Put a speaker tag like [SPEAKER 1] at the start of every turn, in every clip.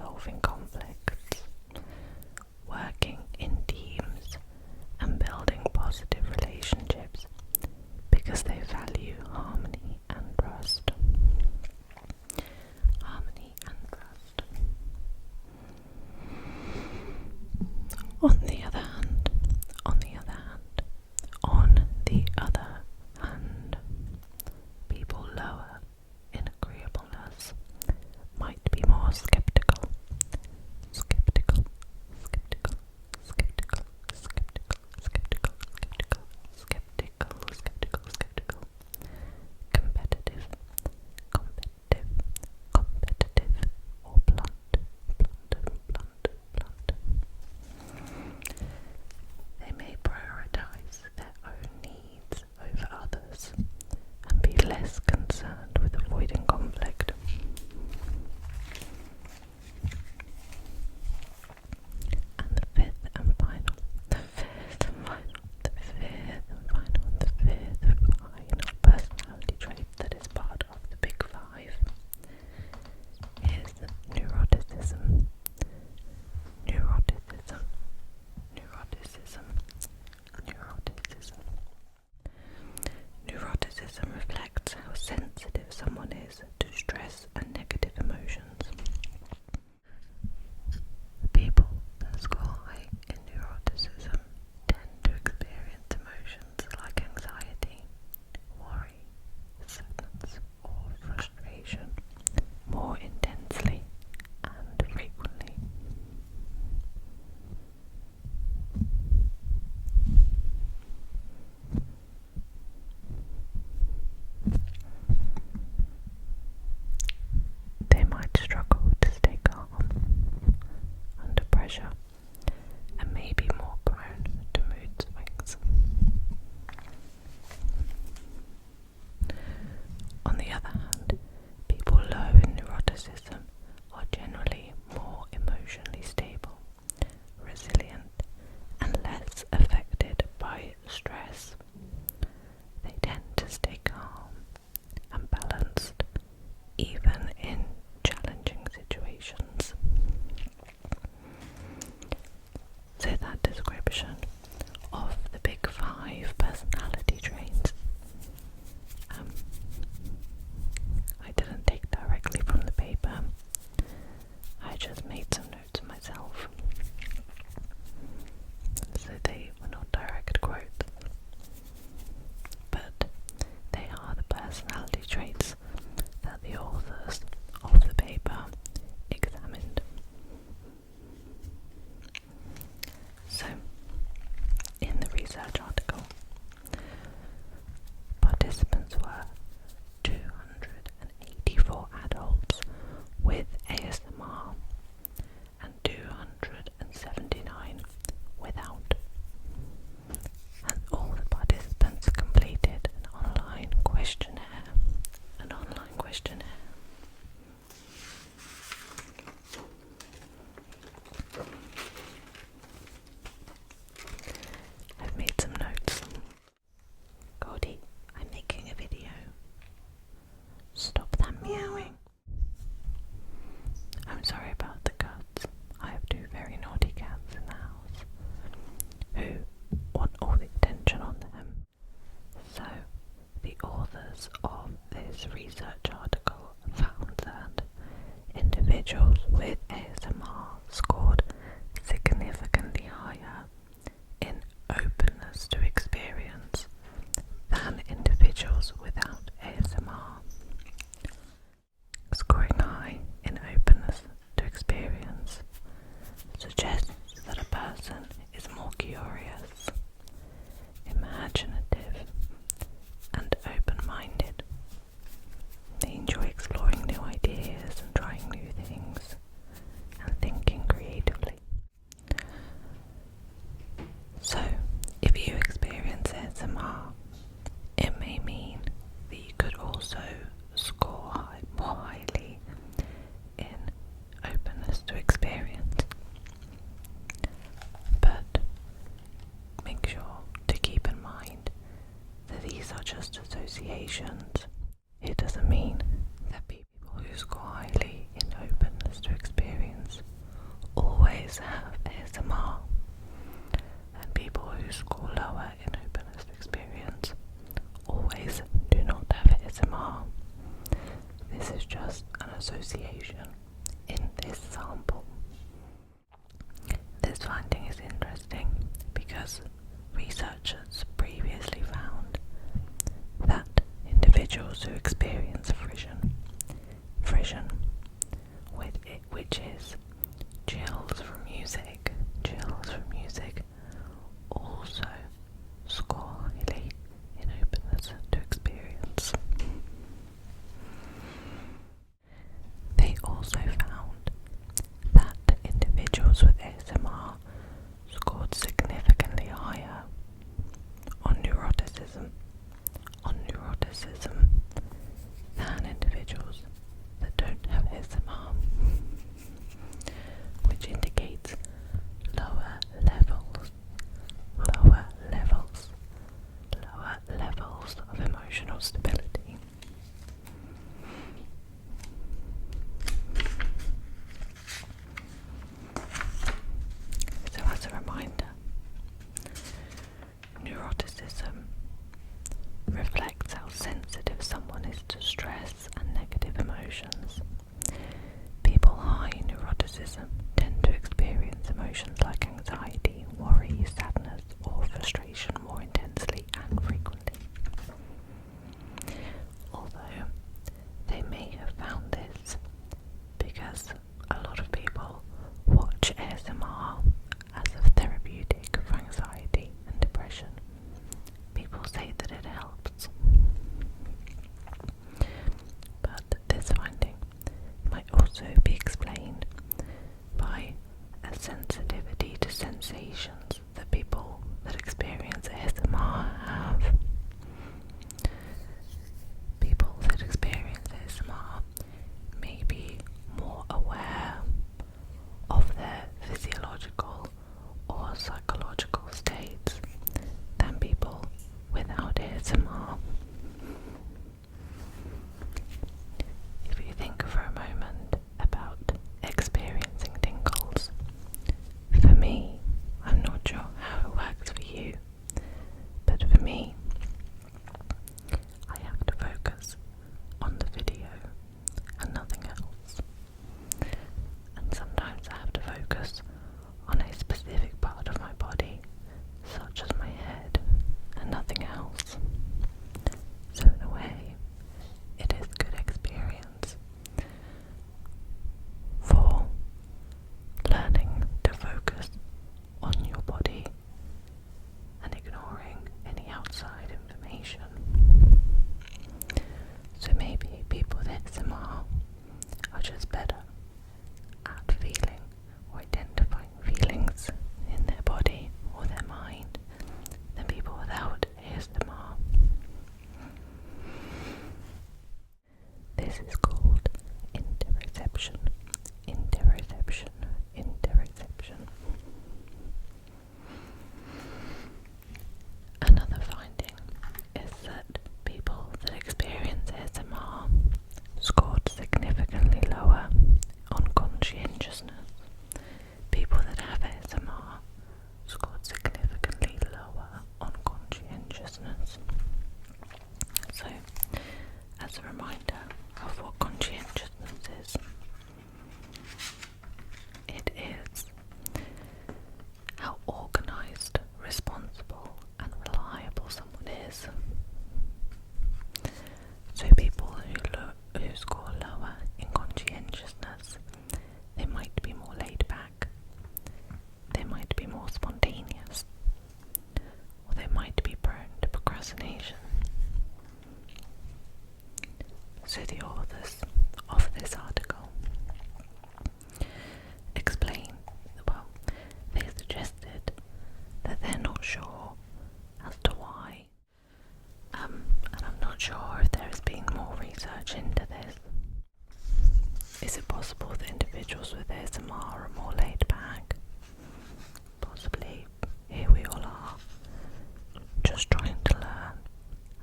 [SPEAKER 1] resolving conflicts, working in teams, and building positive relationships because they value harmony and trust. Harmony and trust. On the other hand, people lower in agreeableness might be more skeptical, competitive, or blunt. They may prioritize their own needs over others and be less concerned with avoiding conflict. And the fifth and final personality trait that is part of the Big Five is neuroticism. Neuroticism reflects how sensitive someone is to stress and negative emotions. People that score high in neuroticism tend to experience emotions like anxiety, worry, sadness, or frustration more intensely and frequently. They might struggle to stay calm under pressure and may be more prone to mood swings. On the other hand, people low in neuroticism are generally more emotionally stable, resilient, and less affected by stress. They tend to stay calm and balanced even in challenging situations. So that description of the Big Five personality traits I didn't take directly from the paper. I just made some notes myself. So they were not direct quotes, but they are the personality traits that the authors of the paper examined. So, in the research article, participants were 284 adults with ASMR and 279 without. And all the participants completed an online questionnaire. I've made some notes. Cody, I'm making a video. Stop that meowing. I'm sorry about the cats. I have two very naughty cats in the house who want all the attention on them. So, the authors of this research article found that individuals with ASMR scored significantly higher in openness to experience than individuals without ASMR. Scoring high in openness to experience suggests that a person is more curious, imaginative, and open-minded. They enjoy exploring new ideas and trying new things and thinking creatively. So, if you experience ASMR, it may mean that you could also score more highly in openness to experience. But make sure to keep in mind that these are just associations. It doesn't mean that people who score highly in openness to experience always have ASMR, and people who score lower in openness experience always do not have ASMR. This is just an association in this sample. This finding is interesting because researchers previously found that individuals who experience frisson, which is chills from music, also score highly in openness to experience. They also found that individuals with ASMR scored significantly higher on neuroticism than individuals that don't have ASMR, which indicates lower levels of emotional stability. So as a reminder, neuroticism reflects how sensitive someone is to stress and negative emotions. People high in neuroticism tend to experience emotions like anxiety, worry, sadness, or frustration more intensely and frequently. Although they may have found this because a lot of people watch ASMR as a therapeutic for anxiety and depression, people say that it helps. But this finding might also be explained by a sensitivity to sensations that people that experience ASMR have. People that experience ASMR may be more aware of their physiological or psychological states than people without ASMR. If you think for a moment about experiencing tingles, for me, I'm not sure how it works for you, but for me, I have to focus on the video and nothing else. And sometimes I have to focus on a specific part of my body, such as my head, and nothing else. So in a way, it is good experience for learning to focus on your body and ignoring any outside information. So maybe people with ASMR are just better at feeling or identifying feelings in their body or their mind than people without ASMR. This is called interoception. Another finding is that people that experience ASMR scored significantly lower on conscientiousness. People that have ASMR scored significantly lower on conscientiousness. So, as a reminder of what conscientiousness is, it is how organised, responsible and reliable someone is. So people who score lower in conscientiousness, they might be more laid back, they might be more spontaneous, or they might be prone to procrastination. So the authors of this article explain, they suggested that they're not sure as to why, and I'm not sure if there has been more research into this. Is it possible that individuals with ASMR are more laid back? Possibly. Here we all are, just trying to learn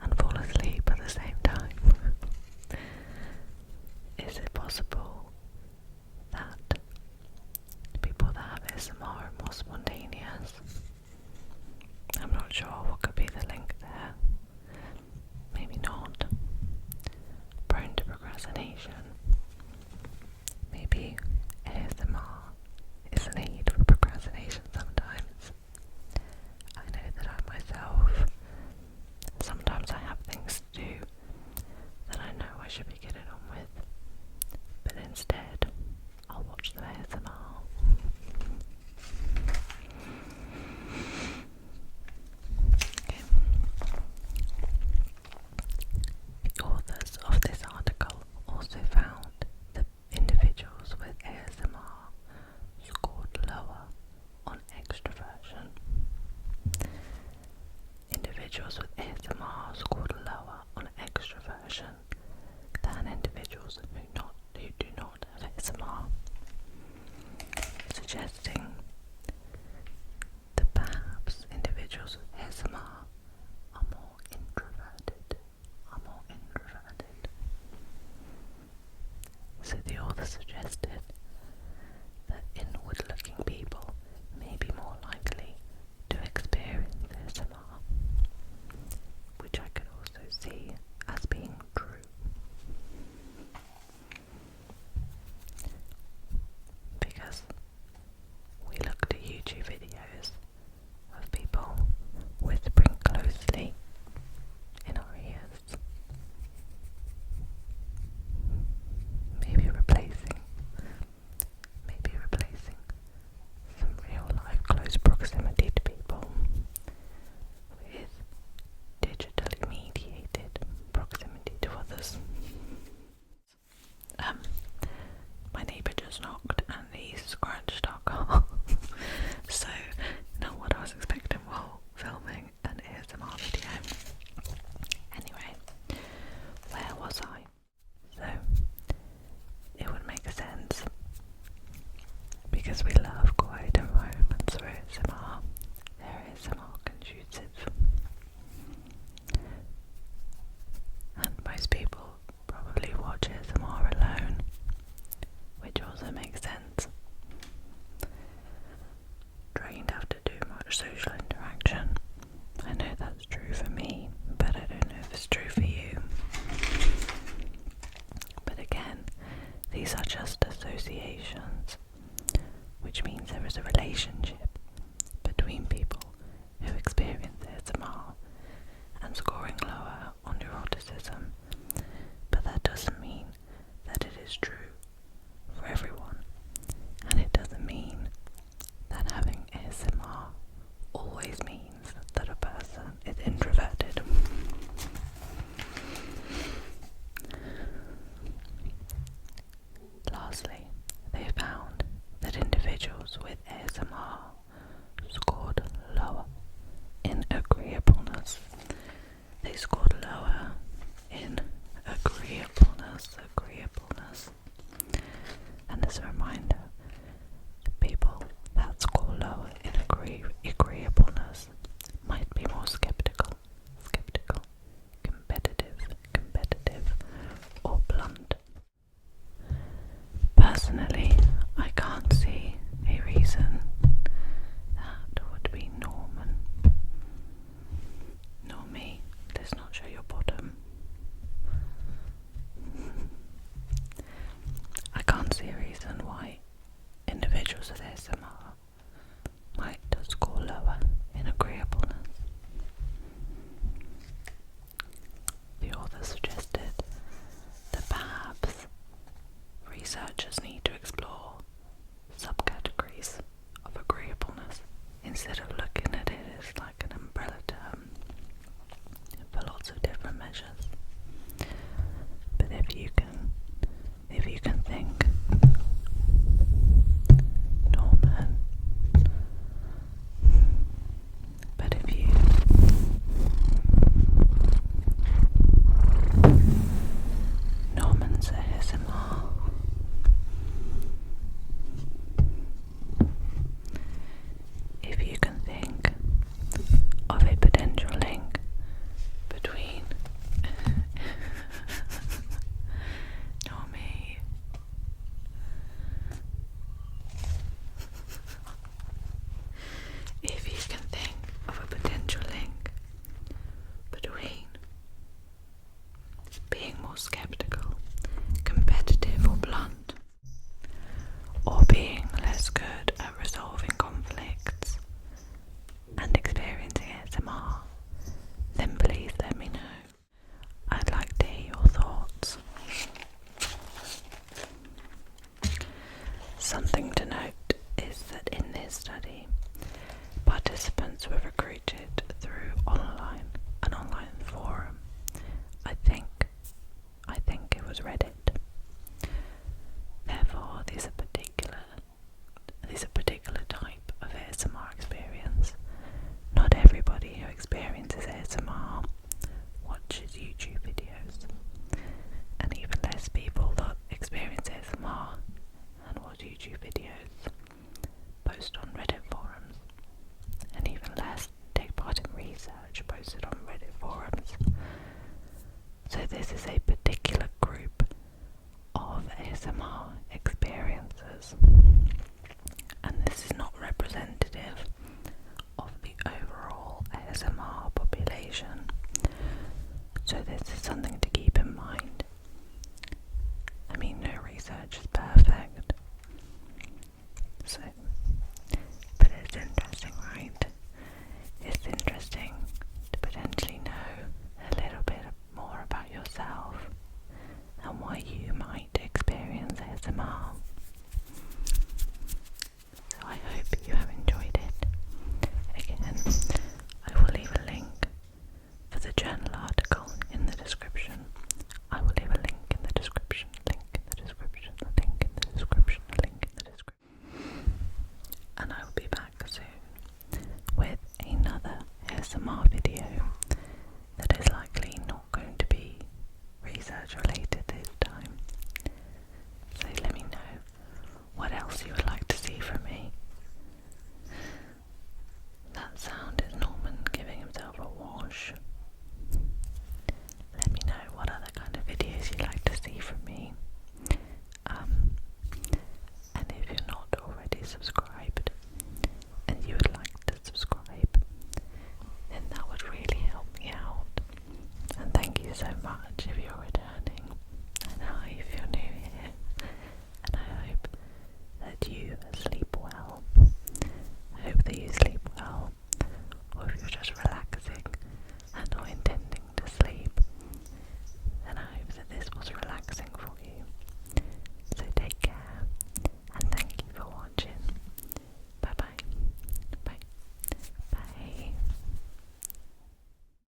[SPEAKER 1] and fall asleep at the same time. Is it possible that people that have procrastination. Maybe ASMR is an aid for procrastination sometimes. I know that I myself, sometimes I have things to do that I know I should be getting on with, but instead I'll watch the ASMR. Okay. The authors of this article also found that individuals with ASMR scored lower on extroversion. Individuals with ASMR scored lower on extroversion than individuals who do not have ASMR, suggesting that perhaps individuals with ASMR are more introverted. So the author suggested that inward-looking people may be more likely to experience ASMR, which I could also see as being true. Because we looked at YouTube videos of people whispering closely in our ears, maybe replacing some real life close proximity to people with digitally mediated proximity to others. My neighbour just knocked and he scratched our car. So, not what I was expecting while filming an ASMR video. Anyway, where was I? So, it would make sense, because we love quiet environments for ASMR. They're ASMR conducive. And most people probably watch ASMR alone, which also makes sense. Trained after too much social interaction. I know that's true for me, but I don't know if it's true for you. But again, these are just associations, which means there is a relationship between people who experience ASMR and scoring lower on neuroticism, but that doesn't mean that it is true for everyone, and it doesn't mean that having ASMR always means that a person is introverted. Lastly, they found that individuals with ASMR scored lower in agreeableness. They scored lower in agreeableness. And as a reminder, people that score lower in agreeableness might be more skeptical, competitive, or blunt. Personally, I can't see a reason that would be Norman. Nor me. Let's not show your bottom. I can't see a reason why individuals with ASMR might score lower in agreeableness. The author suggested that perhaps researchers need to explore subcategories of agreeableness instead of looking at it as like an umbrella term for lots of different measures. But if you can think Norman, but if you Norman's ASMR, if you can think of a potential link between Normie if you can think of a potential link between being more skeptical Something to note is that in this study, participants were recruited